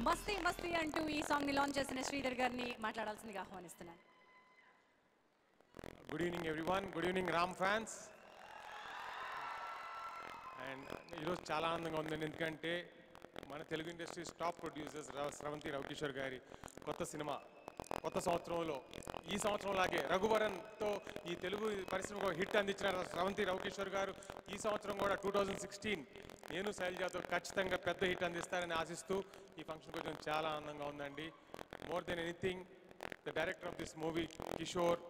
మస్తీ మస్తీ అంటూ ఈ సాంగ్ ని లాంచ్ చేసిన శ్రీధర్ గారిని మాట్లాడాల్సిందిగా ఆహ్వానిస్తున్నాను. Good evening everyone, good evening Ram fans. And ఈరోజు చాలా ఆనందంగా ఉందండి, ఎందుకంటే మన తెలుగు ఇండస్ట్రీస్ టాప్ ప్రొడ్యూసర్స్ స్రవంతి రవికిషోర్ గారి కొత్త సినిమా కొత్త సంవత్సరంలో ఈ సంవత్సరంలాగే రఘువరన్తో ఈ తెలుగు పరిశ్రమకు హిట్ అందించిన స్రవంతి రవికిషోర్ గారు ఈ సంవత్సరం కూడా 2016 నేను శైలజాతో ఖచ్చితంగా పెద్ద హిట్ అందిస్తారని ఆశిస్తూ ఈ ఫంక్షన్ కొంచెం చాలా ఆనందంగా ఉందండి. More than anything the director of this movie Kishore,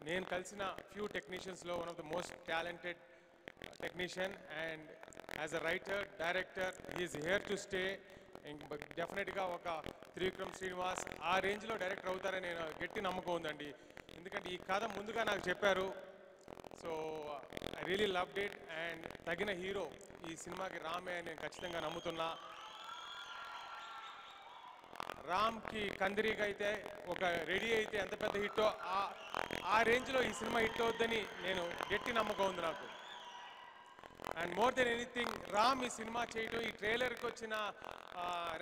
నేను కలిసిన ఫ్యూ టెక్నీషియన్స్లో one of the most talented technician, and as a writer director he is here to stay. డెఫినెట్గా ఒక త్రివిక్రమ్ శ్రీనివాస్ ఆ రేంజ్లో డైరెక్టర్ అవుతారని నేను గట్టి నమ్మకం ఉందండి, ఎందుకంటే ఈ కథ ముందుగా నాకు చెప్పారు. So I really loved it. And తగిన హీరో ఈ సినిమాకి రామే అని నేను ఖచ్చితంగా నమ్ముతున్నా. రామ్కి కందిరీగా అయితే ఒక రెడీ అయితే ఎంత పెద్ద హిట్టో ఆ రేంజ్లో ఈ సినిమా హిట్ అవుద్దని నేను గట్టి నమ్మకం ఉంది నాకు. And more than anything Ram ఈ సినిమా చేయటం, ఈ ట్రైలర్కి వచ్చిన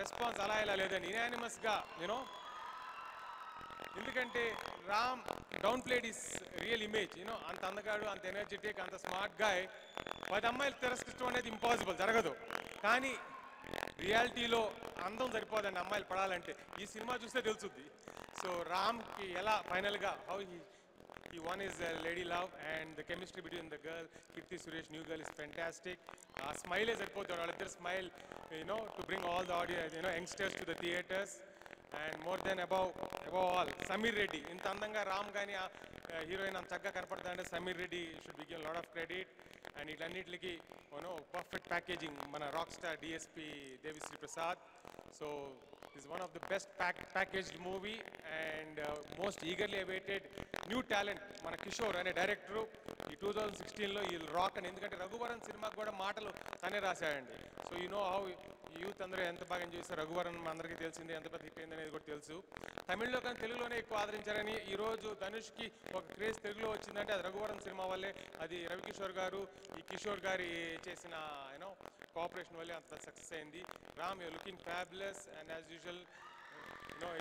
రెస్పాన్స్ అలా ఇలా లేదని యునానిమస్గా ఎందుకంటే Ram down played is real image, అంత అందగాడు, అంత ఎనర్జెటిక్, అంత స్మార్ట్ గాయ్. 10 అమ్మాయిలు తిరస్కరించడం అనేది ఇంపాసిబుల్, జరగదు. కానీ రియాలిటీలో అందం సరిపోదండి అమ్మాయిలు పడాలంటే, ఈ సినిమా చూస్తే తెలుస్తుంది. సో రామ్కి ఎలా ఫైనల్గా how he won his lady love, and the chemistry between the girl Kirti Suresh, new girl, is fantastic. Smile is అయిపోతాడు వాళ్ళిద్దరు smile, to bring all the audience, youngsters to the theaters. And more than above all, Sameer Reddy ఇంత అందంగా రామ్ కానీ heroine అంత చక్కగా కనపడతాడంటే Sameer Reddy should be given lot of credit. And వీటన్నిటికి perfect packaging మన rock star DSP Devi Sri Prasad. So is one of the best packaged movie and most eagerly awaited new talent మన కిషోర్ అనే డైరెక్టరు ఈ 2016లో ఈ రాక్ అని, ఎందుకంటే రఘువరన్ సినిమాకి కూడా మాటలు తనే రాశాడండి. సో హౌ యూత్ అందరూ ఎంత బాగా ఎంజాయ్ చేస్తారు. రఘువరన్ అందరికీ తెలిసింది, ఎంత పెద్ద హిట్ అయింది అనేది కూడా తెలుసు. తమిళ్లో కానీ తెలుగులోనే ఎక్కువ ఆదరించారని ఈరోజు ధనుష్కి ఒక క్రేజ్ తెలుగులో వచ్చిందంటే అది రఘువరన్ సినిమా వల్లే. అది రవికిషోర్ గారు ఈ కిషోర్ గారి చేసిన కోఆపరేషన్ వల్లే అంత సక్సెస్ అయింది. Ram you looking fabulous and as usual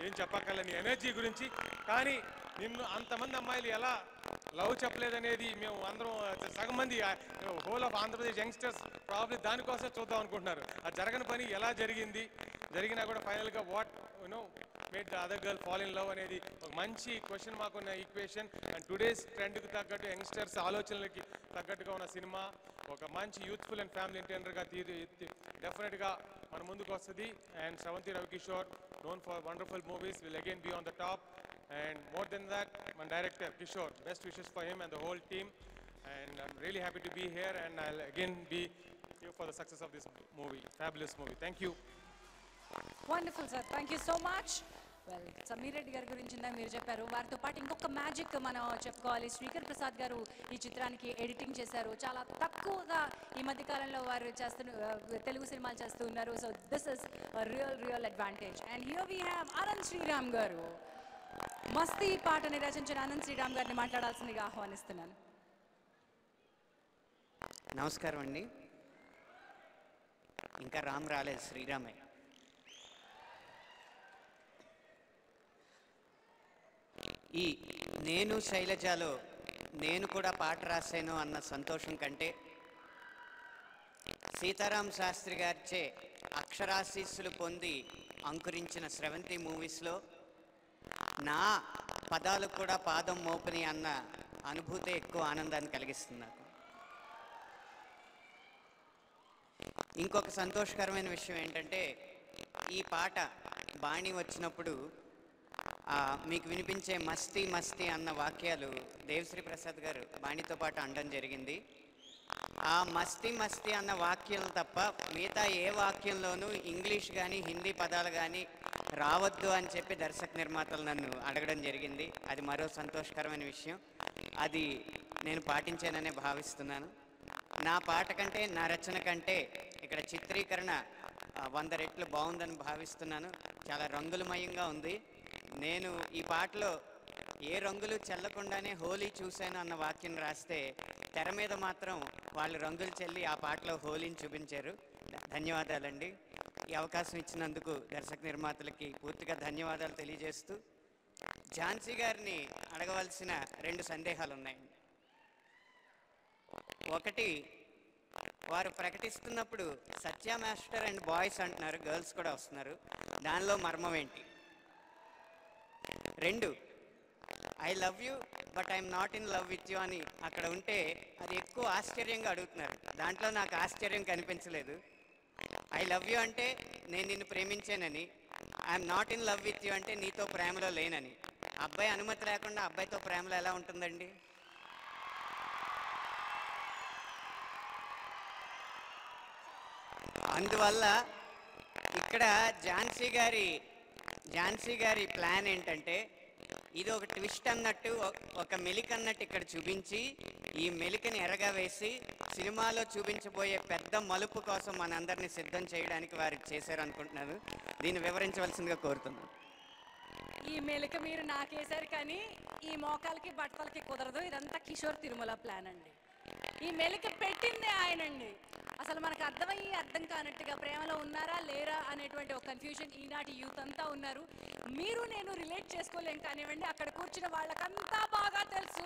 ఏం చెప్పక్కర్లే నీ ఎనర్జీ గురించి. కానీ నిన్ను అంతమంది అమ్మాయిలు ఎలా లవ్ చెప్పలేదనేది మేము అందరం సగం మంది whole of Andhra Pradesh youngsters probably దానికోసం చూద్దాం అనుకుంటున్నారు. అది జరగని పని ఎలా జరిగినా కూడా ఫైనల్గా what made the other girl fall in love అనేది ఒక మంచి క్వశ్చన్ మాకున్న ఈక్వేషన్. అండ్ టుడేస్ ట్రెండ్కి తగ్గట్టు యంగ్స్టర్స్ ఆలోచనలకి తగ్గట్టుగా ఉన్న సినిమా ఒక మంచి యూత్ఫుల్ అండ్ ఫ్యామిలీ ఎంటర్టైనర్గా డెఫినెట్గా మన ముందుకు వస్తుంది. And Sravanthi Ravikishore known for wonderful movies will again be on the top. And more than that, my director Kishore, best wishes for him and the whole team. And I'm really happy to be here, and I'll again be here for the success of this movie, fabulous movie. Thank you. Wonderful sir, thank you so much. Well, Sameer Reddy గారి గురించి మీరు చెప్పారు. వారితో పాటు ఇంకొక magic మనం చెప్పుకోవాలి. శ్రీకర్ ప్రసాద్ గారు ఈ చిత్రానికి ఎడిటింగ్ చేశారు. చాలా తక్కువగా ఈ మధ్యకాలంలో వారు తెలుగు సినిమాలు చేస్తూ ఉన్నారు. So this is real advantage. And here we have Anant Sriram garu. మస్తీ పాటని రచించిన అనంత్ శ్రీరామ్ గారిని మాట్లాడాల్సిందిగా ఆహ్వానిస్తున్నాను. నమస్కారం అండి. ఇంకా రామ్ రాలేదు, శ్రీరామే. ఈ నేను శైలజలో నేను కూడా పాట రాశాను అన్న సంతోషం కంటే సీతారాం శాస్త్రి గారిచే అక్షరాశీస్సులు పొంది అంకురించిన స్రవంతి మూవీస్లో నా పదాలు కూడా పాదం మోపని అన్న అనుభూతి ఎక్కువ ఆనందాన్ని కలిగిస్తుంది నాకు. ఇంకొక సంతోషకరమైన విషయం ఏంటంటే ఈ పాట బాణి వచ్చినప్పుడు మీకు వినిపించే మస్తీ మస్తీ అన్న వాక్యాలు దేవిశ్రీ ప్రసాద్ గారు బాణితో పాటు అనడం జరిగింది. ఆ మస్తీ మస్తీ అన్న వాక్యం తప్ప మిగతా ఏ వాక్యంలోనూ ఇంగ్లీష్ కానీ హిందీ పదాలు కానీ రావద్దు అని చెప్పి దర్శక నిర్మాతలు నన్ను అడగడం జరిగింది. అది మరో సంతోషకరమైన విషయం. అది నేను పాటించాననే భావిస్తున్నాను. నా పాట కంటే, నా రచన కంటే ఇక్కడ చిత్రీకరణ 100 రెట్లు బాగుందని భావిస్తున్నాను. చాలా రంగులమయంగా ఉంది. నేను ఈ పాటలో ఏ రంగులు చల్లకుండానే హోలీ చూశాను అన్న వాక్యం రాస్తే తెర మీద మాత్రం వాళ్ళు రంగులు చల్లి ఆ పాటలో హోలీని చూపించారు. ధన్యవాదాలండి. ఈ అవకాశం ఇచ్చినందుకు దర్శక నిర్మాతలకి పూర్తిగా ధన్యవాదాలు తెలియజేస్తూ ఝాన్సీ గారిని అడగవలసిన 2 సందేహాలు ఉన్నాయండి. ఒకటి, వారు ప్రకటిస్తున్నప్పుడు సత్య మాస్టర్ అండ్ బాయ్స్ అంటున్నారు, గర్ల్స్ కూడా వస్తున్నారు, దానిలో మర్మం ఏంటి? 2, I love you but I'm not in love with you అని అక్కడ ఉంటే అది ఎక్కువ ఆశ్చర్యంగా అడుగుతున్నారు. దాంట్లో నాకు ఆశ్చర్యం కనిపించలేదు. ఐ లవ్ యూ అంటే నేను నిన్ను ప్రేమించానని, I'm not in love with you అంటే నీతో ప్రేమలో లేనని. అబ్బాయి అనుమతి లేకుండా అబ్బాయితో ప్రేమలో ఎలా ఉంటుందండి? అందువల్ల ఇక్కడ ఝాన్సీ గారి ప్లాన్ ఏంటంటే ఇది ఒక ట్విస్ట్ అన్నట్టు, ఒక మెలిక అన్నట్టు ఇక్కడ చూపించి ఈ మెలికని ఎరగా వేసి సినిమాలో చూపించబోయే పెద్ద మలుపు కోసం మనందరినీ సిద్ధం చేయడానికి వారు చేశారు అనుకుంటున్నాను. దీన్ని వివరించవలసిందిగా కోరుతున్నాను. ఈ మెలిక మీరు నాకేశారు కానీ ఈ మోకాలకి బట్టలకి కుదరదు. ఇదంతా కిషోర్ తిరుమల ప్లాన్ అండి. ఈ మెలిక పెట్టిందే ఆయనండి. అసలు మనకు అర్థం కానట్టుగా ప్రేమలో ఉన్నారా లేరా అనేటువంటి ఒక కన్ఫ్యూజన్ ఈనాటి యూత్ అంతా ఉన్నారు. మీరు నేను రిలేట్ చేసుకోలేం కానివ్వండి, అక్కడ కూర్చున్న వాళ్ళకంతా బాగా తెలుసు.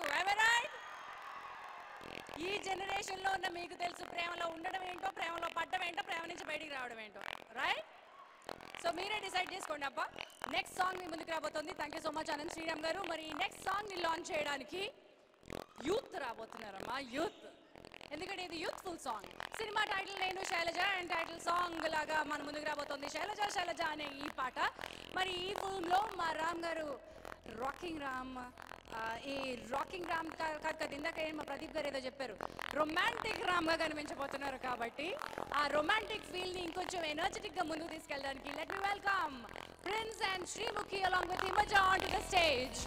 ఈ జనరేషన్లో ఉన్న మీకు తెలుసు ప్రేమలో ఉండడం ఏంటో, ప్రేమలో పడ్డం ఏంటో, ప్రేమ నుంచి బయటికి రావడం ఏంటో. రైట్? సో మీరే డిసైడ్ చేసుకోండి అబ్బా. నెక్స్ట్ సాంగ్ మీ ముందుకు రాబోతుంది. Thank you so much Anant Sriram garu. మరి ఈ నెక్స్ట్ సాంగ్ని లాంచ్ చేయడానికి యూత్ రాబోతున్నారమ్మా, యూత్. ఎందుకంటే ఇది యూత్ఫుల్ సాంగ్. సినిమా టైటిల్ నేను శైలజ అండ్ టైటిల్ సాంగ్ లాగా మన ముందుకు రాబోతుంది శైలజ శైలజ అనే ఈ పాట. మరి ఈ ఫిల్మ్లో మా రామ్ గారు రాకింగ్ రామ్, ఈ రాకింగ్ రామ్ కాదు ఇందాక మా ప్రదీప్ గారు ఏదో చెప్పారు, రొమాంటిక్ రామ్గా కనిపించబోతున్నారు. కాబట్టి ఆ రొమాంటిక్ ఫీల్ని ఇంకొంచెం ఎనర్జెటిక్గా ముందుకు తీసుకెళ్ళడానికి let me welcome prince and Sreemukhi along with Himaja on to the stage.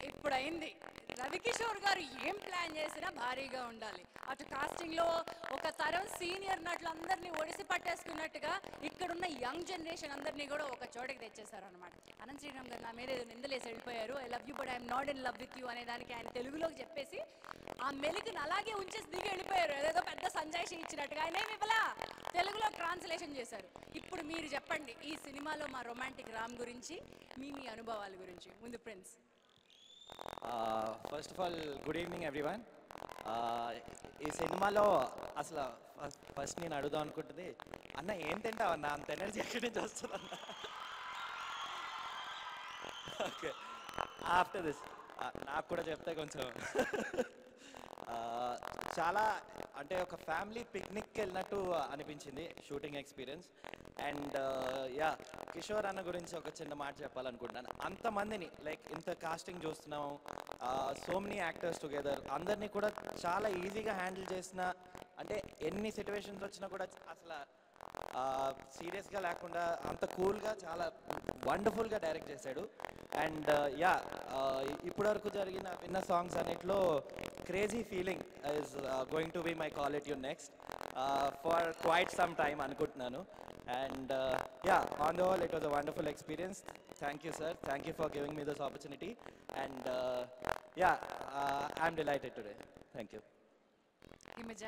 ఇప్పుడు అయింది. రవికిషోర్ గారు ఏం ప్లాన్ చేసినా భారీగా ఉండాలి. అటు కాస్టింగ్ లో ఒక తరం సీనియర్ నటులు అందరినీ ఒడిసి పట్టేసుకున్నట్టుగా ఇక్కడున్న యంగ్ జనరేషన్ అందరినీ కూడా ఒక చోటకి తెచ్చేశారు అనమాట. అనంత్ శ్రీరామ్ గారు నా మీద ఏదో నిందలేసి వెళ్ళిపోయారు. I love you but I'm not in love with you అనే దానికి ఆయన తెలుగులోకి చెప్పేసి ఆ మెలికను అలాగే ఉంచేసి దిగి వెళ్ళిపోయారు. ఏదేదో పెద్ద సంజాయిషి ఇచ్చినట్టుగా ఆయన ఏమి ఇవ్వలా, తెలుగులో ట్రాన్స్లేషన్ చేశారు. ఇప్పుడు మీరు చెప్పండి ఈ సినిమాలో మా రొమాంటిక్ రామ్ గురించి, మీ అనుభవాల గురించి. ముందు prince. First of all good evening everyone. ఈ సినిమాలో అసలు ఫస్ట్ నేను అడుగుదాం అనుకుంటుంది, అన్న ఏం తింటావు అన్న, అంత ఎనర్జీ ఎక్కడి నుంచి వస్తుంది అన్న. ఓకే, ఆఫ్టర్ దిస్ నాకు కూడా చెప్తే కొంచెం చాలా అంటే ఒక ఫ్యామిలీ పిక్నిక్కి వెళ్ళినట్టు అనిపించింది shooting experience. And yeah, Kishore అన్న గురించి ఒక చిన్న మాట చెప్పాలనుకుంటున్నాను. అంతమందిని లైక్ ఇంత కాస్టింగ్ చూస్తున్నాం, సో మెనీ యాక్టర్స్ టుగెదర్, అందరినీ కూడా చాలా ఈజీగా హ్యాండిల్ చేసిన, అంటే ఎన్ని సిచ్యువేషన్స్ వచ్చినా కూడా అసలు సీరియస్గా లేకుండా అంత కూల్గా చాలా వండర్ఫుల్గా డైరెక్ట్ చేశాడు. అండ్ యా, ఇప్పటివరకు విన్న సాంగ్స్ అన్నిట్లో crazy feeling is going to be my call it you next for quite some time అనుకుంటున్నాను. And yeah, on the whole, it was a wonderful experience. Thank you, sir. Thank you for giving me this opportunity. And yeah, I'm delighted today. Thank you. Himaja.